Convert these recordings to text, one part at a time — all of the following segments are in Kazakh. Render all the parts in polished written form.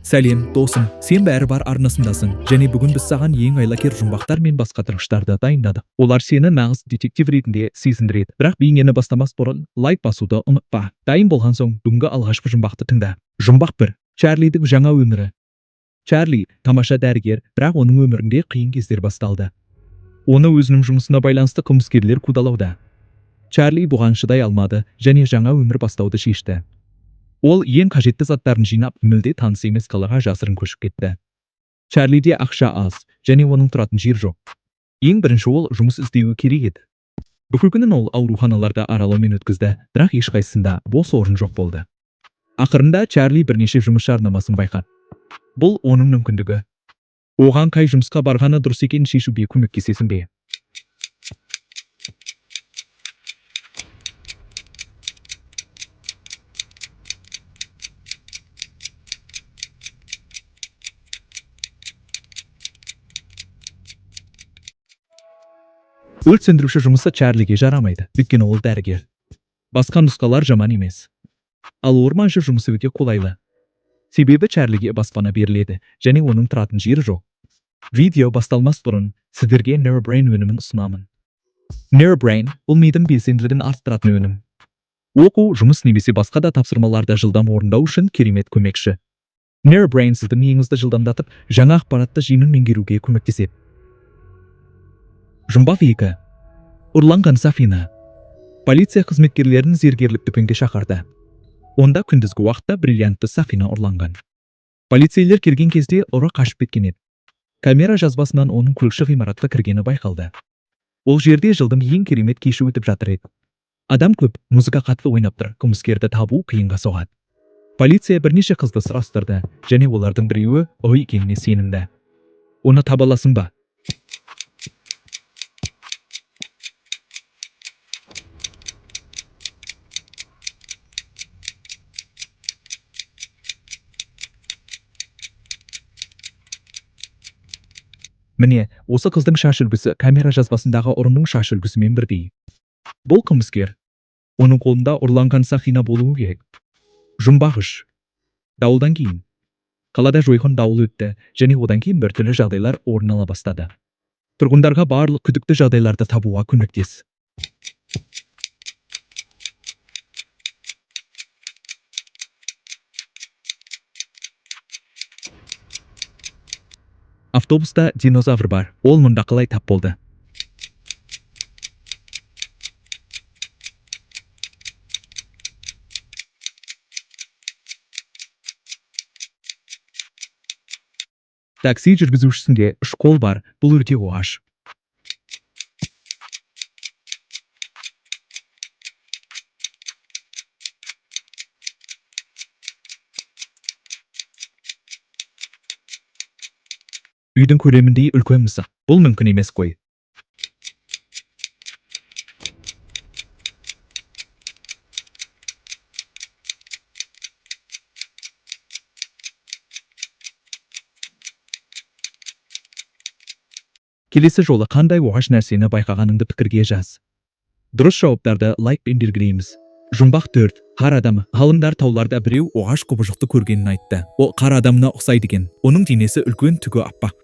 Сәлем, досым, сен бәрі бар арнасындасың, және бүгін біз саған ең айлакер жұмбақтар мен басқа тырғыштарды дайындадық. Олар сені нағыз детектив ретінде сезіндіреді. Бірақ бейнені бастамас бұрын лайк басуды ұмытпа. Дайын болған соң бүгінгі алғашқы жұмбақты тыңда. Жұмбақ 1. Чарлидің жаңа өмірі. Чарли тамаша дәрігер, бірақ оның өмірінде қиын кездер басталды. Оны өзінің жұмысына байланысты қылмыскерлер қудалауда. Чарли бұған шыдай алмады және жаңа өмір бастауды шешті. Ол ең қажетті заттарын жинап, мүлде таныс емес қалаға жасырын көшіп кетті. Чарлиде ақша аз, және оның тұратын жер жоқ. Ең бірінші ол жұмыс іздеуі керек еді. Бүкіл күнін ол ауруханаларда аралаумен өткізді, бірақ ешқайсысында бос орын жоқ болды. Ақырында Чарли бірнеше жұмыс жарнамасын байқады. Бұл оның мүмкіндігі. Оған қай жұмысқа барғаны дұрыс екенін шешуге көмектесесің бе? Өрт сөндіруші жұмысы Чарлиге жарамайды, өйткені ол дәрігер. Басқа нұсқалар жаман емес. Ал орманшы жұмысы өте қолайлы. Себебі Чарлиге баспана беріледі, және оның тұратын жері жоқ. Видео басталмас бұрын сіздерге Neurobrain өнімін ұсынамын. Neurobrain бұл мидың белсенділігін арттыратын өнім. Оқу, жұмыс немесе басқа да тапсырмаларды жылдам орындау үшін керемет көмекші. Neurobrain сіздің миыңызды жылдамдатып, жаңа ақпаратты жеңіл меңгеруге көмектеседі. Жұмбақ 2. Ұрланған сафина. Полиция қызметкерлерін зергерлік дүкенге шақырды. Онда күндізгі уақытта бриллиантты сафина ұрланған. Полицейлер келген кезде ұры қашып кеткен еді. Камера жазбасынан оның көлікші ғимаратқа кіргені байқалды. Ол жерде жылдың ең керемет кеші өтіп жатыр еді. Адам көп, музыка қатты ойнап тұр, қылмыскерді табу қиынға соғады. Полиция бірнеше қызды сұрастырды, және олардың біреуі ой екеніне сенімді. Оны таба аласың ба? Міне, осы қыздың шаш үлгісі камера жазбасындағы ұрының шаш үлгісімен бірдей. Бұл қылмыскер. Оның қолында ұрланған сафина болуы керек. Жұмбақ 3. Дауылдан кейін. Қалада жойқын дауыл өтті, және одан кейін біртүрлі жағдайлар орын ала бастады. Тұрғындарға барлық күдікті жағдайларды табуға көмектес. Автобуста динозавр бар. Ол мұнда қалай тап болды? Такси жүргізушісінде 3 қол бар. Бұл өте оғаш. Үйдің көлеміндей үлкен мысық. Бұл мүмкін емес қой. Келесі жолы қандай оғаш нәрсені байқағаныңды пікірге жаз. Дұрыс жауаптарды лайкпен белгілейміз. Жұмбақ 4. Қар адамы. Ғалымдар тауларда біреу оғаш құбыжықты көргенін айтты. Ол қар адамына ұқсайды екен. Оның денесі үлкен, түгі аппақ.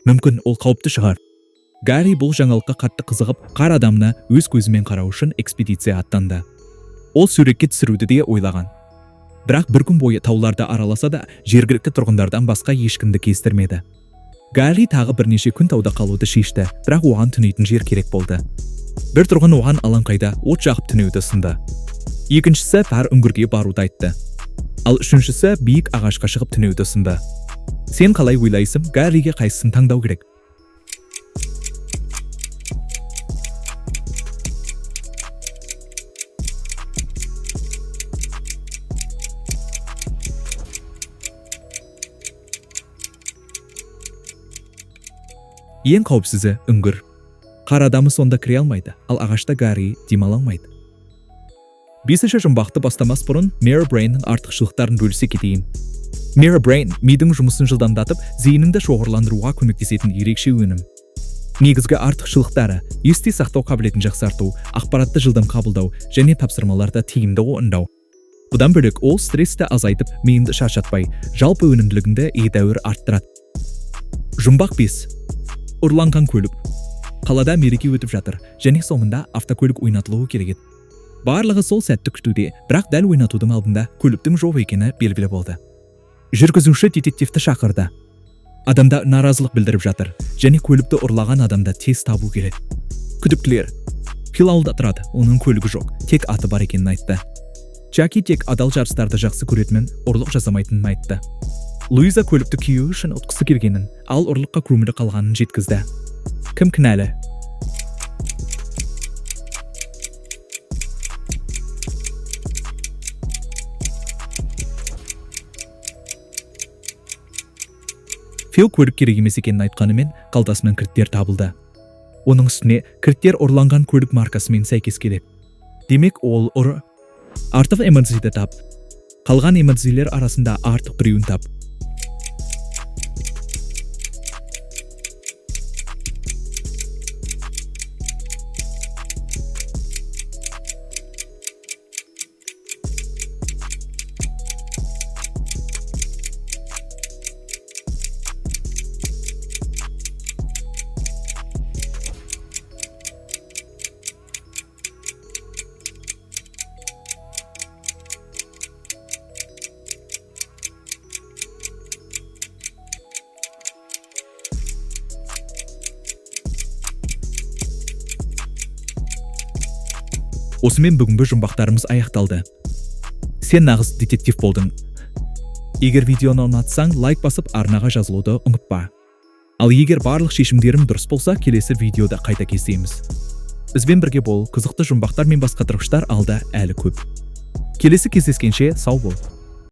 Мүмкін ол қауіпті шығар. Гарри бұл жаңалыққа қатты қызығып, қар адамына өз көзімен қарау үшін экспедиция аттанды. Ол суретке түсіруді де ойлаған. Бірақ бір күн бойы тауларда араласа да, жергілікті тұрғындардан басқа ешкімді кездірмеді. Гарри тағы бірнеше күн тауда қалуды шешті, бірақ оған түнейтін жер керек болды. Бір тұрғын оған алаңқайда от жағып түнеуді ұсынды. Екіншісі тар үңгірге баруды айтты. Ал үшіншісі биік ағашқа шығып түнеуді ұсынды. Сен қалай ойлайсың, Гарриге қайсысын таңдау керек? Ең қауіпсізі үңгір. Қар адамы сонда кіре алмайды, ал ағашта Гарри демала алмайды. 5-ші жұмбақты бастамас бұрын Neurobrain'нің артықшылықтарын бөлісе кетейін. Neurobrain мидың жұмысын жылдамдатып, зейініңді шоғырландыруға көмектесетін ерекше өнім. Негізгі артықшылықтары: есте сақтау қабілетін жақсарту, ақпаратты жылдам қабылдау және тапсырмаларды тиімді орындау. Бұдан бөлек ол стрессті азайтып, миыңды шаршатпай, жалпы өнімділігіңді едәуір арттырады. Жұмбақ 5. Ұрланған көлік. Қалада мереке өтіп жатыр, және соңында автокөлік ойнатылуы керек еді. Барлығы сол сәтті күтуде, бірақ дәл ойнатудың алдында көліктің жоқ екені белгілі болды. Жүргізуші детективті шақырды. Адамда наразылық білдіріп жатыр, және көлікті ұрлаған адамды тез табу керек. Күдіктілер Фил ауылда тұрады, оның көлігі жоқ, тек аты бар екенін айтты. Джаки тек адал жарыстарды жақсы көретінін, ұрлық жасамайтынын айтты. Луиза көлікті күйеуі үшін ұтқысы келгенін, ал ұрлыққа көңілі қалғанын жеткізді. Кім кінәлі? Фил көлік керек емес екенін айтқанымен, қалтасынан кілттер табылды. Оның үстіне кілттер ұрланған көлік маркасымен сәйкес келеді. Демек, ол ұры артық эмодзиді тап. Қалған эмодзилер арасында артық біреуін тап. Осымен бүгінгі жұмбақтарымыз аяқталды. Сен нағыз детектив болдың. Егер видеоны ұнатсаң, лайк басып арнаға жазылуды ұмытпа. Ал егер барлық шешімдерім дұрыс болса, келесі видеода қайта кездесеміз. Бізбен бірге бол, қызықты жұмбақтар мен басқа тырғыштар алда әлі көп. Келесі кездескенше сау бол.